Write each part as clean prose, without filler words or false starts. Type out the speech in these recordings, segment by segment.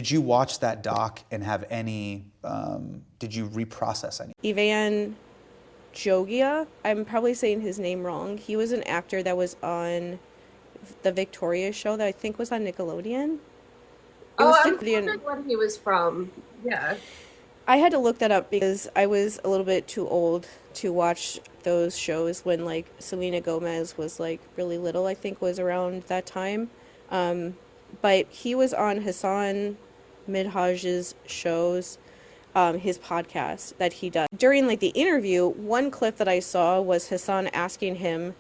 Did you watch that doc and have any, did you reprocess any? Avan Jogia, I'm probably saying his name wrong. He was an actor that was on the Victoria show that I think was on Nickelodeon. I'm wondering what he was from. Yeah. I had to look that up because I was a little bit too old to watch those shows when like Selena Gomez was like really little, I think was around that time. But he was on Hasan Minhaj's shows, his podcast that he does. During like the interview, one clip that I saw was Hasan asking him,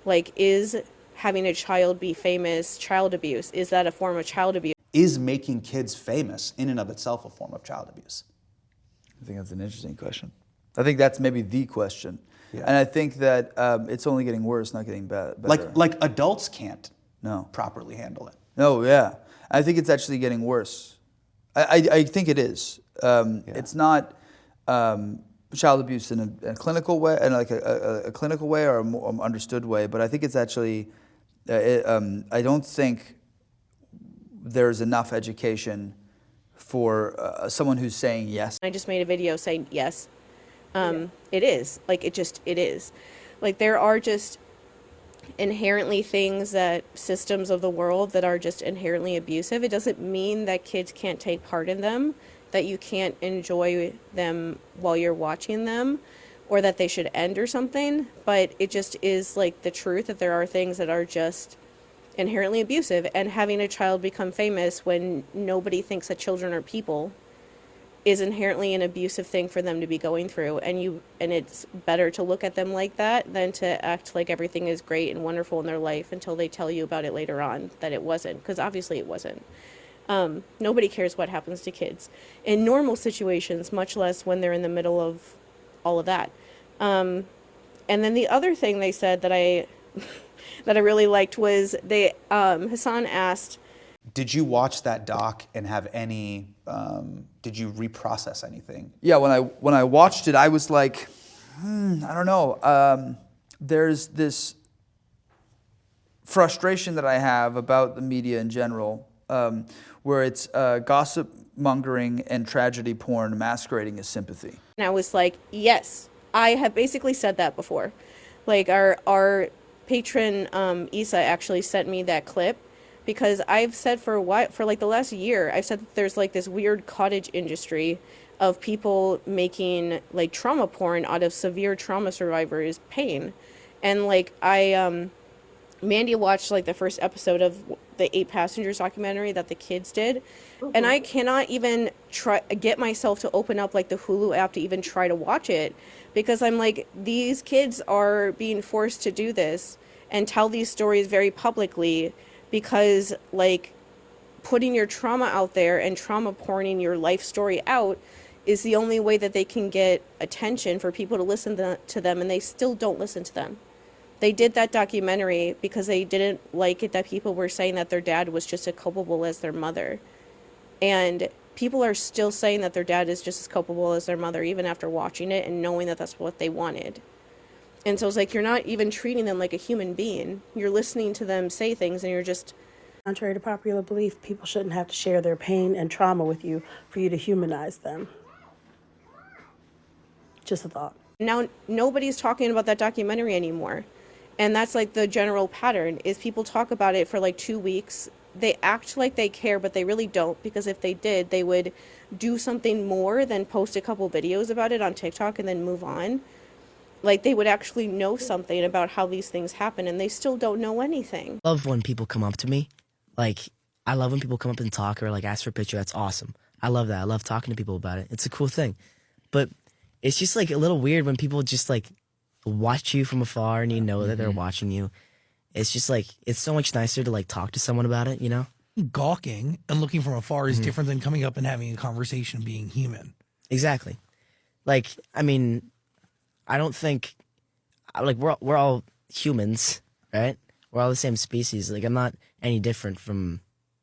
like, is having a child be famous child abuse? Is that a form of child abuse? Is making kids famous in and of itself a form of child abuse? I think that's an interesting question. I think that's maybe the question. Yeah. And I think that it's only getting worse, not getting better. Like adults can't no properly handle it. No, yeah. I think it's actually getting worse. I think it is. It's not child abuse in a clinical way, in like a clinical way or a more understood way, but I think it's actually, I don't think there's enough education for someone who's saying yes. I just made a video saying yes. It is. Like, it is. Like, there are just inherently things that systems of the world that are just inherently abusive. It doesn't mean that kids can't take part in them, that you can't enjoy them while you're watching them, or that they should end or something. But it just is like the truth that there are things that are just inherently abusive, and having a child become famous when nobody thinks that children are people is inherently an abusive thing for them to be going through, and it's better to look at them like that than to act like everything is great and wonderful in their life until they tell you about it later on that it wasn't, because obviously it wasn't. Nobody cares what happens to kids in normal situations, much less when they're in the middle of all of that. And then the other thing they said that I that I really liked was Hasan asked, did you watch that doc and have any, did you reprocess anything? Yeah, when I watched it, I was like, I don't know. There's this frustration that I have about the media in general, where it's gossip mongering and tragedy porn masquerading as sympathy. And I was like, yes, I have basically said that before. Like our patron Isa actually sent me that clip, because I've said for a while, for like the last year, I've said that there's like this weird cottage industry of people making like trauma porn out of severe trauma survivors' pain. And like Mandy watched like the first episode of the 8 Passengers documentary that the kids did. And I cannot even get myself to open up like the Hulu app to even try to watch it, because I'm like, these kids are being forced to do this and tell these stories very publicly, because like putting your trauma out there and trauma porning your life story out is the only way that they can get attention for people to listen to them, and they still don't listen to them. They did that documentary because they didn't like it that people were saying that their dad was just as culpable as their mother. And people are still saying that their dad is just as culpable as their mother, even after watching it and knowing that that's what they wanted. And so it's like, you're not even treating them like a human being. You're listening to them say things, and you're just... Contrary to popular belief, people shouldn't have to share their pain and trauma with you for you to humanize them. Just a thought. Now, nobody's talking about that documentary anymore. And that's like the general pattern, is people talk about it for like 2 weeks. They act like they care, but they really don't, because if they did, they would do something more than post a couple videos about it on TikTok and then move on. Like, they would actually know something about how these things happen, and they still don't know anything. I love when people come up to me. Like, I love when people come up and talk or like ask for a picture. That's awesome. I love that. I love talking to people about it. It's a cool thing. But it's just like a little weird when people just like watch you from afar and you know that they're watching you. It's just like, it's so much nicer to like talk to someone about it, you know? Gawking and looking from afar is different than coming up and having a conversation, being human. Exactly. Like, I mean, I don't think, like, we're all humans, right? We're all the same species. Like, I'm not any different from,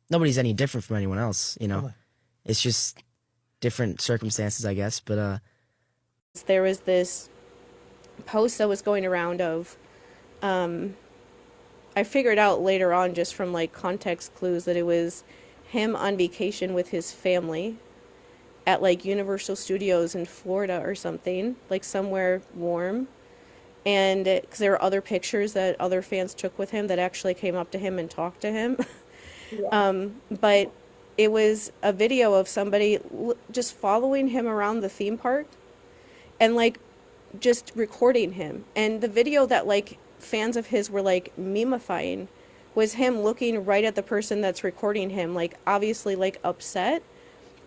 nobody's any different from anyone else, you know? Really? It's just different circumstances, I guess, but, There was this post that was going around of, I figured out later on just from, like, context clues that it was him on vacation with his family at like Universal Studios in Florida or something, like somewhere warm. And because there are other pictures that other fans took with him that actually came up to him and talked to him. But it was a video of somebody just following him around the theme park and like just recording him. And the video that like fans of his were like memifying was him looking right at the person that's recording him, like obviously like upset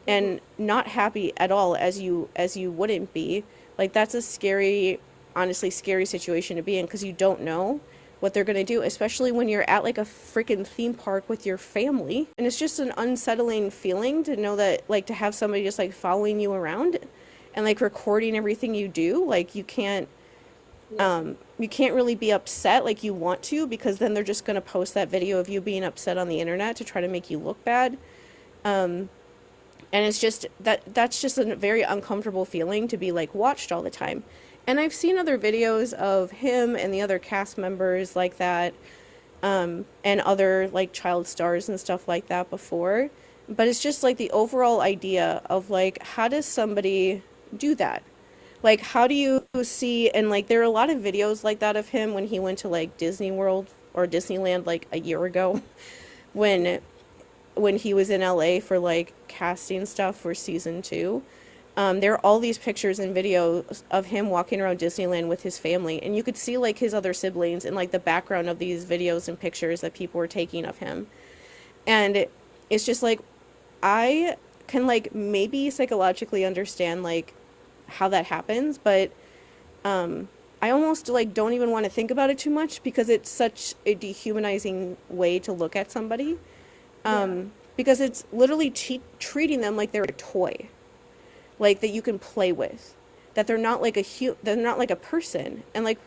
and not happy at all, as you wouldn't be. Like that's a scary, honestly scary situation to be in, because you don't know what they're going to do, especially when you're at like a freaking theme park with your family. And it's just an unsettling feeling to know that, like, to have somebody just like following you around and like recording everything you do. Like you can't really be upset like you want to, because then they're just going to post that video of you being upset on the internet to try to make you look bad. And it's just that's just a very uncomfortable feeling to be like watched all the time. And I've seen other videos of him and the other cast members like that, and other like child stars and stuff like that before. But it's just like the overall idea of like, how does somebody do that? Like, how do you see, and like there are a lot of videos like that of him when he went to like Disney World or Disneyland like a year ago when he was in LA for like casting stuff for season 2. There are all these pictures and videos of him walking around Disneyland with his family, and you could see like his other siblings in like the background of these videos and pictures that people were taking of him. And it's just like, I can like maybe psychologically understand like how that happens, but I almost like don't even want to think about it too much, because it's such a dehumanizing way to look at somebody. Because it's literally treating them like they're a toy, like that you can play with, that they're not like they're not like a person. And like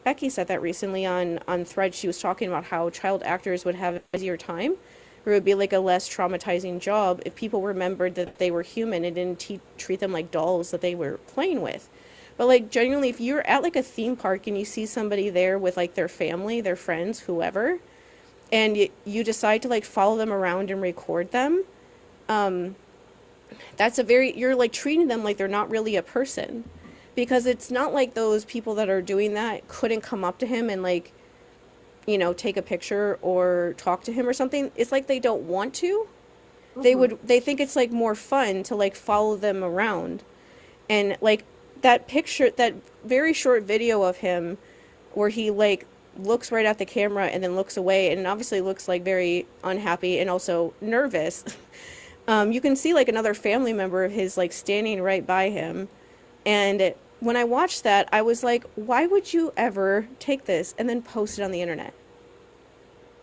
Becky said that recently on Threads. She was talking about how child actors would have an easier time, or it would be like a less traumatizing job if people remembered that they were human and didn't treat them like dolls that they were playing with. But like genuinely, if you're at like a theme park and you see somebody there with like their family, their friends, whoever, and you decide to like follow them around and record them, you're like treating them like they're not really a person, because it's not like those people that are doing that couldn't come up to him and like, you know, take a picture or talk to him or something. It's like they don't want to. They think it's like more fun to like follow them around. And like that picture, that very short video of him where he like looks right at the camera and then looks away and obviously looks like very unhappy and also nervous. You can see like another family member of his like standing right by him. And when I watched that, I was like, why would you ever take this and then post it on the internet?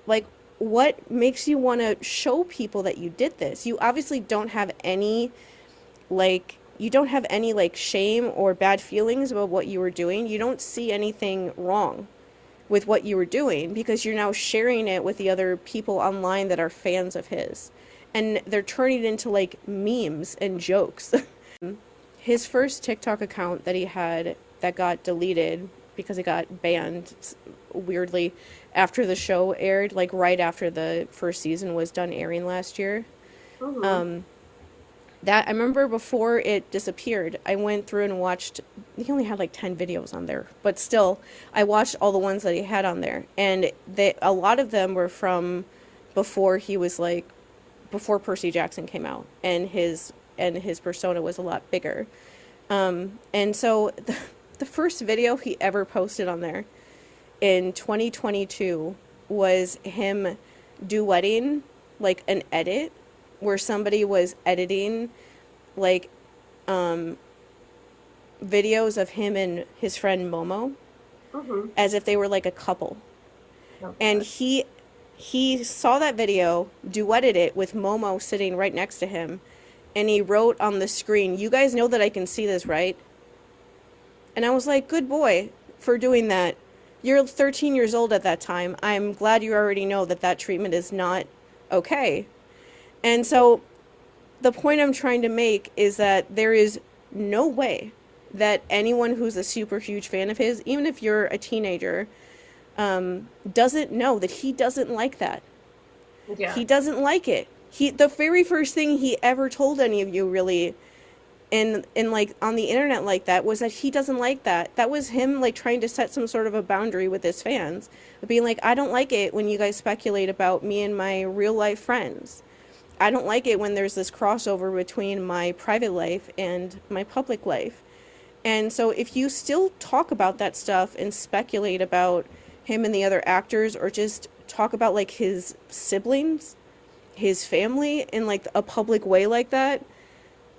Like, what makes you want to show people that you did this? You obviously don't have any like shame or bad feelings about what you were doing. You don't see anything wrong with what you were doing, because you're now sharing it with the other people online that are fans of his, and they're turning it into like memes and jokes. His first TikTok account that he had that got deleted because it got banned weirdly after the show aired, like right after the first season was done airing last year. That I remember before it disappeared, I went through and watched. He only had like 10 videos on there, but still, I watched all the ones that he had on there, and a lot of them were from before he was like, before Percy Jackson came out, and his persona was a lot bigger. And so the first video he ever posted on there in 2022 was him duetting like an edit where somebody was editing like videos of him and his friend Momo as if they were like a couple. And he saw that video, duetted it with Momo sitting right next to him, and he wrote on the screen, "You guys know that I can see this, right?" And I was like, good boy for doing that. You're 13 years old at that time. I'm glad you already know that that treatment is not okay. And so the point I'm trying to make is that there is no way that anyone who's a super huge fan of his, even if you're a teenager, doesn't know that he doesn't like that. Yeah. He doesn't like it. the very first thing he ever told any of you really in like on the internet like that was that he doesn't like that. That was him like trying to set some sort of a boundary with his fans, being like, I don't like it when you guys speculate about me and my real life friends. I don't like it when there's this crossover between my private life and my public life. And so if you still talk about that stuff and speculate about him and the other actors, or just talk about like his siblings, his family in like a public way like that,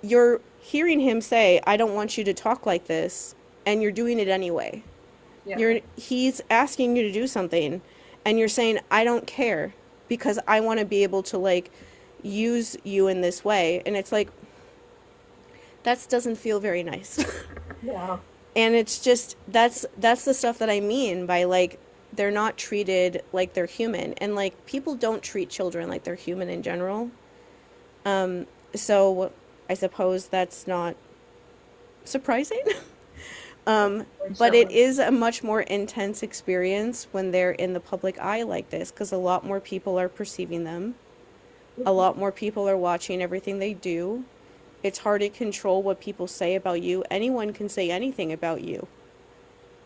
you're hearing him say, I don't want you to talk like this, and you're doing it anyway. Yeah. He's asking you to do something, and you're saying, I don't care, because I want to be able to like use you in this way. And it's like, that doesn't feel very nice. Yeah. And it's just, that's the stuff that I mean by like, they're not treated like they're human. And like, people don't treat children like they're human in general. So I suppose that's not surprising. But it is a much more intense experience when they're in the public eye like this, because a lot more people are perceiving them. A lot more people are watching everything they do. It's hard to control what people say about you. Anyone can say anything about you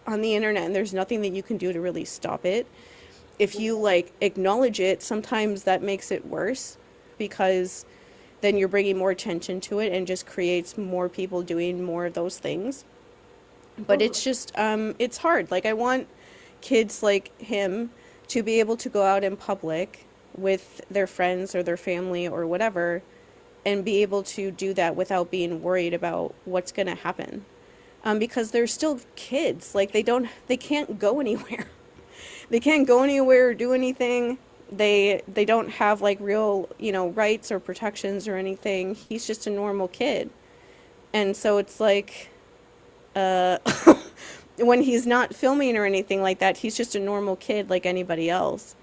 on the internet, and there's nothing that you can do to really stop it. If you like acknowledge it, sometimes that makes it worse, because then you're bringing more attention to it and just creates more people doing more of those things. But it's just, it's hard. Like, I want kids like him to be able to go out in public with their friends or their family or whatever, and be able to do that without being worried about what's going to happen. Because they're still kids. Like, they can't go anywhere. They can't go anywhere or do anything. They don't have like real, rights or protections or anything. He's just a normal kid. And so it's like, when he's not filming or anything like that, he's just a normal kid like anybody else.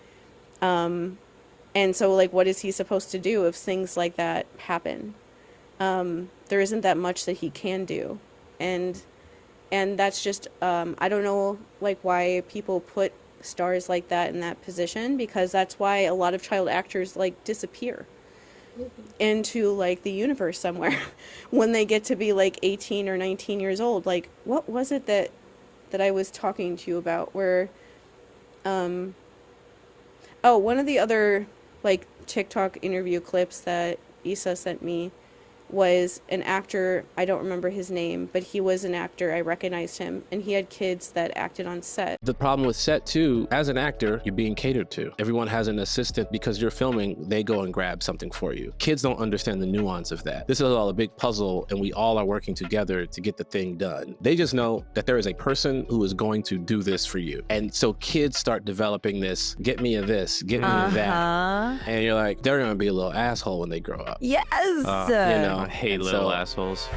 And so like, what is he supposed to do if things like that happen? There isn't that much that he can do. And that's just, I don't know like why people put stars like that in that position, because that's why a lot of child actors like disappear into like the universe somewhere when they get to be like 18 or 19 years old. Like, what was it that I was talking to you about where one of the other like TikTok interview clips that Issa sent me was an actor. I don't remember his name, but he was an actor. I recognized him, and he had kids that acted on set. The problem with set too, as an actor, you're being catered to. Everyone has an assistant because you're filming, they go and grab something for you. Kids don't understand the nuance of that. This is all a big puzzle, and we all are working together to get the thing done. They just know that there is a person who is going to do this for you. And so kids start developing this, get me a this, get me a that. And you're like, they're gonna be a little asshole when they grow up. Yes. I hate little assholes.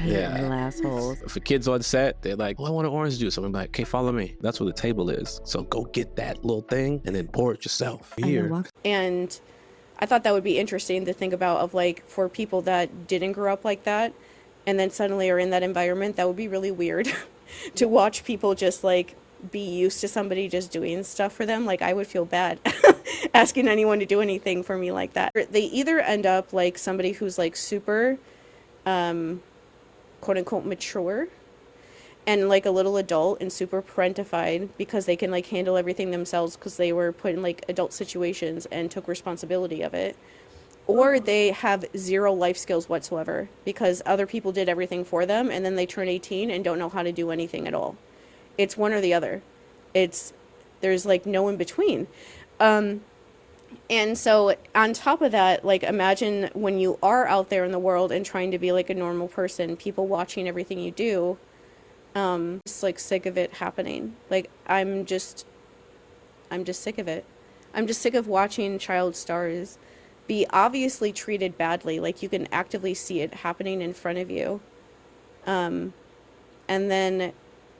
Yeah. Little assholes. For kids on set, they're like, well, I want an orange juice. I'm like, okay, follow me. That's where the table is. So go get that little thing and then pour it yourself. Here. And I thought that would be interesting to think about, of like, for people that didn't grow up like that and then suddenly are in that environment. That would be really weird to watch people just like be used to somebody just doing stuff for them. Like, I would feel bad asking anyone to do anything for me like that. They either end up like somebody who's like super quote unquote mature and like a little adult and super parentified because they can like handle everything themselves because they were put in like adult situations and took responsibility of it, or they have zero life skills whatsoever because other people did everything for them, and then they turn 18 and don't know how to do anything at all. It's one or the other. There's like no in between. And so on top of that, like, imagine when you are out there in the world and trying to be like a normal person, people watching everything you do, just like sick of it happening. Like, I'm just sick of it. I'm just sick of watching child stars be obviously treated badly. Like, you can actively see it happening in front of you. And then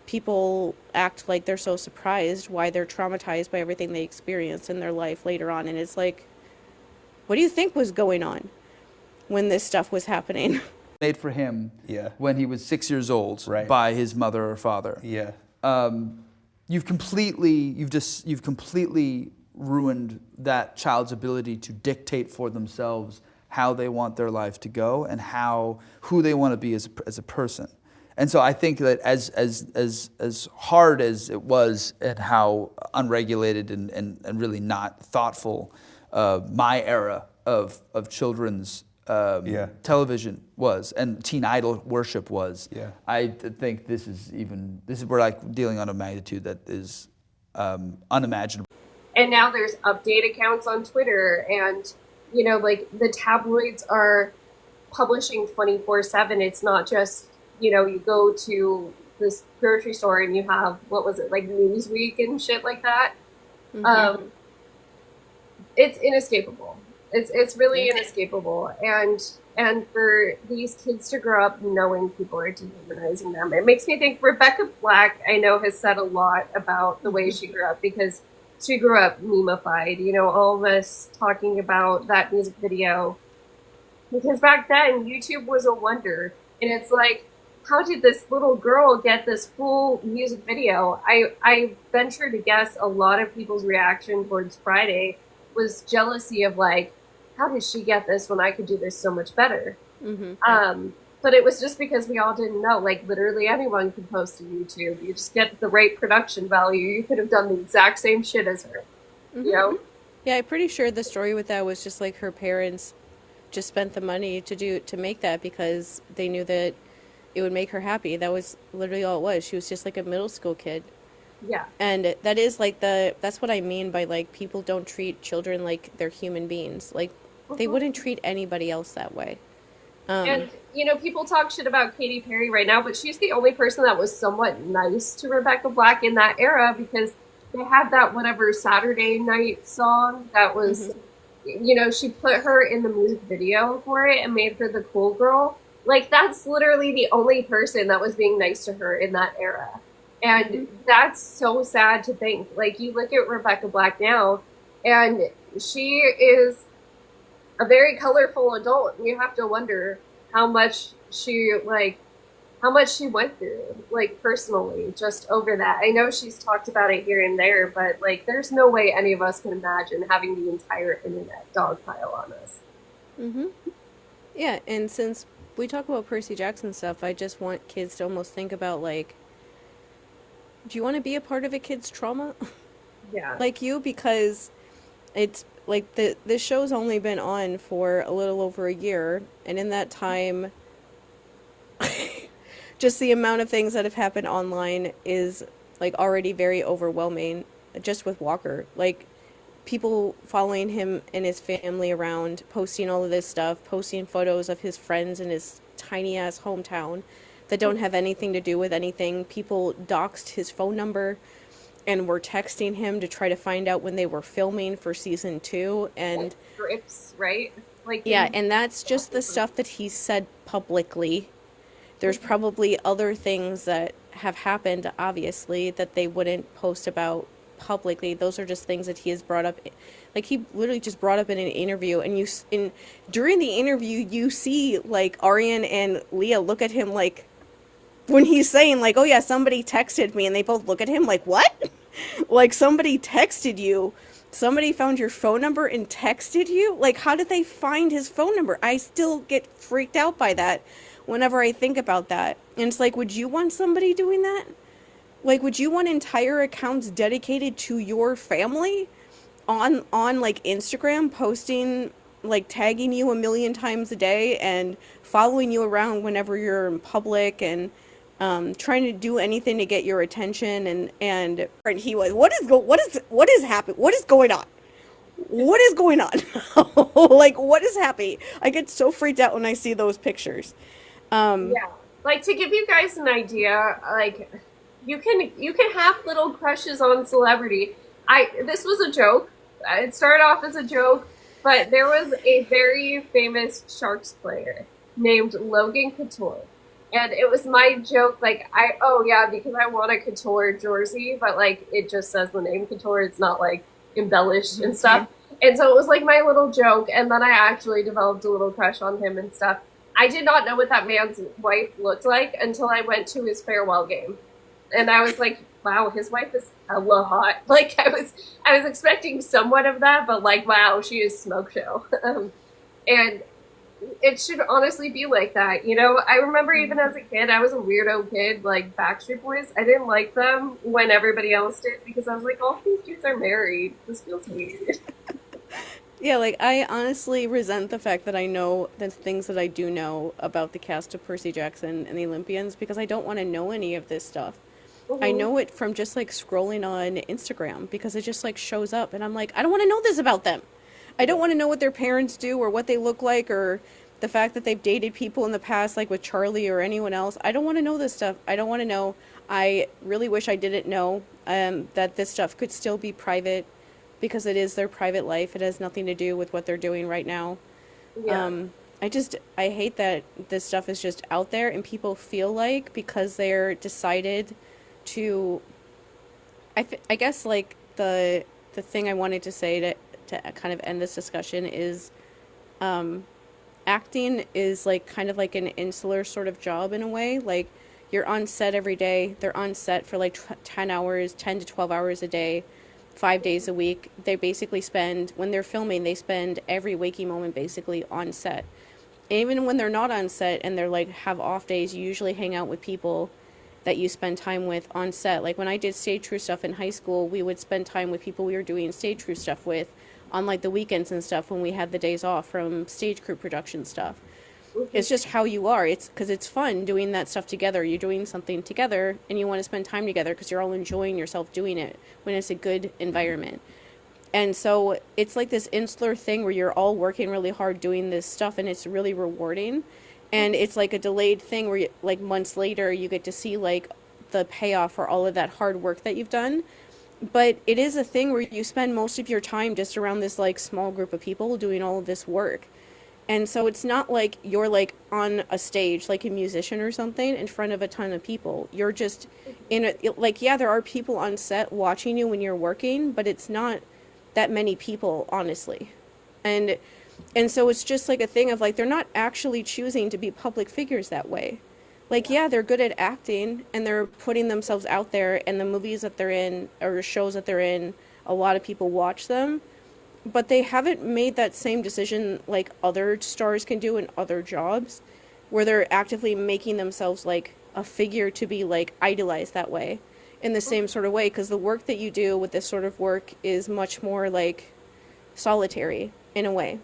people act like they're so surprised why they're traumatized by everything they experience in their life later on. And it's like, what do you think was going on when this stuff was happening? Made for him Yeah. when he was 6 years old Right. by his mother or father. Yeah. You've completely ruined that child's ability to dictate for themselves how they want their life to go and who they want to be as a person. And so I think that as hard as it was and how unregulated and really not thoughtful my era of children's television was and teen idol worship was, I think this is we're like dealing on a magnitude that is unimaginable. And now there's update accounts on Twitter, and like the tabloids are publishing 24/7. It's not just you go to this grocery store and you have, what was it, like Newsweek and shit like that. Mm-hmm. It's inescapable. It's really inescapable, and for these kids to grow up knowing people are dehumanizing them, it makes me think Rebecca Black, I know, has said a lot about the way she grew up, because she grew up memeified. All of us talking about that music video, because back then YouTube was a wonder, and it's like, how did this little girl get this full music video? I venture to guess a lot of people's reaction towards Friday was jealousy of like, how did she get this when I could do this so much better? Mm-hmm. But it was just because we all didn't know. Like, literally anyone could post to YouTube. You just get the right production value. You could have done the exact same shit as her. Mm-hmm. Yeah, I'm pretty sure the story with that was just like her parents just spent the money to make that because they knew that it would make her happy. That was literally all it was. She was just like a middle school kid. Yeah. And that is like that's what I mean by like people don't treat children like they're human beings. Like they wouldn't treat anybody else that way. And, people talk shit about Katy Perry right now, but she's the only person that was somewhat nice to Rebecca Black in that era, because they had that whatever Saturday Night song that was, she put her in the music video for it and made her the cool girl. Like, that's literally the only person that was being nice to her in that era. And that's so sad to think. Like, you look at Rebecca Black now, and she is a very colorful adult, and you have to wonder how much she went through, like, personally, just over that. I know she's talked about it here and there, but, like, there's no way any of us can imagine having the entire internet dogpile on us. Mm-hmm. Yeah, and since we talk about Percy Jackson stuff, I just want kids to almost think about, like, do you want to be a part of a kid's trauma? Yeah. Like you, because it's like this show's only been on for a little over a year, and in that time just the amount of things that have happened online is like already very overwhelming, just with Walker. Like, people following him and his family around, posting all of this stuff, posting photos of his friends in his tiny ass hometown that don't have anything to do with anything. People doxed his phone number and were texting him to try to find out when they were filming for season 2. And scripts, right? Like, yeah, and that's just the stuff that he said publicly. There's probably other things that have happened, obviously, that they wouldn't post about publicly. Those are just things that he has brought up. Like, he literally just brought up in an interview, and during the interview, you see, like, Aryan and Leah look at him like, when he's saying, like, oh yeah, somebody texted me, and they both look at him like, what? Like, somebody texted you? Somebody found your phone number and texted you? Like, how did they find his phone number? I still get freaked out by that whenever I think about that. And it's like, would you want somebody doing that? Like, would you want entire accounts dedicated to your family on like Instagram, posting, like, tagging you a million times a day and following you around whenever you're in public and trying to do anything to get your attention? And he was, what is happening? What is going on? What is going on? Like, what is happening? I get so freaked out when I see those pictures. Yeah, like, to give you guys an idea, like, you can have little crushes on celebrity. This was a joke. It started off as a joke, but there was a very famous Sharks player named Logan Couture. And it was my joke, like, because I want a Couture jersey, but, like, it just says the name Couture. It's not, like, embellished and stuff. And so it was, like, my little joke, and then I actually developed a little crush on him and stuff. I did not know what that man's wife looked like until I went to his farewell game. And I was like, wow, his wife is hella hot. Like I was expecting somewhat of that, but like, wow, she is smoke show. And it should honestly be like that. You know, I remember even as a kid, I was a weirdo kid, like Backstreet Boys. I didn't like them when everybody else did because I was like, all these dudes are married. This feels weird. Yeah, like I honestly resent the fact that I know the things that I do know about the cast of Percy Jackson and the Olympians because I don't want to know any of this stuff. I know it from just like scrolling on Instagram because it just like shows up and I'm like, I don't want to know this about them. I don't want to know what their parents do or what they look like or the fact that they've dated people in the past, like with Charlie or anyone else. I don't want to know this stuff. I don't want to know. I really wish I didn't know that this stuff could still be private because it is their private life. It has nothing to do with what they're doing right now. Yeah. I hate that this stuff is just out there and people feel like because they're decided to, I guess like the thing I wanted to say to kind of end this discussion is acting is like kind of like an insular sort of job in a way. Like you're on set every day. They're on set for like 10 hours, 10 to 12 hours a day, 5 days a week. They basically spend, when they're filming, they spend every waking moment basically on set. And even when they're not on set and they're like have off days, you usually hang out with people that you spend time with on set. Like when I did stage crew stuff in high school, we would spend time with people we were doing stage crew stuff with on like the weekends and stuff when we had the days off from stage crew production stuff. It's just how you are. It's because it's fun doing that stuff together. You're doing something together and you want to spend time together because you're all enjoying yourself doing it when it's a good environment. And so it's like this insular thing where you're all working really hard doing this stuff and it's really rewarding. And it's like a delayed thing where you, like months later you get to see like the payoff for all of that hard work that you've done. But it is a thing where you spend most of your time just around this like small group of people doing all of this work. And so it's not like you're like on a stage like a musician or something in front of a ton of people. You're just in a, like, yeah, there are people on set watching you when you're working, but it's not that many people, honestly. And so it's just like a thing of like they're not actually choosing to be public figures that way. Like, yeah, they're good at acting and they're putting themselves out there, and the movies that they're in or shows that they're in, a lot of people watch them, but they haven't made that same decision like other stars can do in other jobs where they're actively making themselves like a figure to be like idolized that way in the same sort of way, because the work that you do with this sort of work is much more like solitary in a way.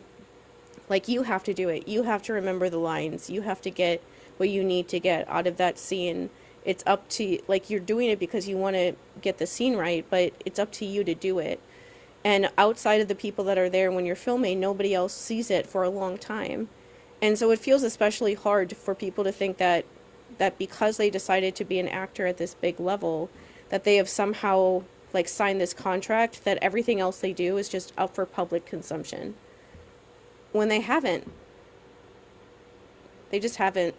Like you have to do it. You have to remember the lines. You have to get what you need to get out of that scene. It's up to, like, you're doing it because you want to get the scene right, but it's up to you to do it. And outside of the people that are there when you're filming, nobody else sees it for a long time. And so it feels especially hard for people to think that because they decided to be an actor at this big level, that they have somehow like signed this contract that everything else they do is just up for public consumption. When they haven't. They just haven't.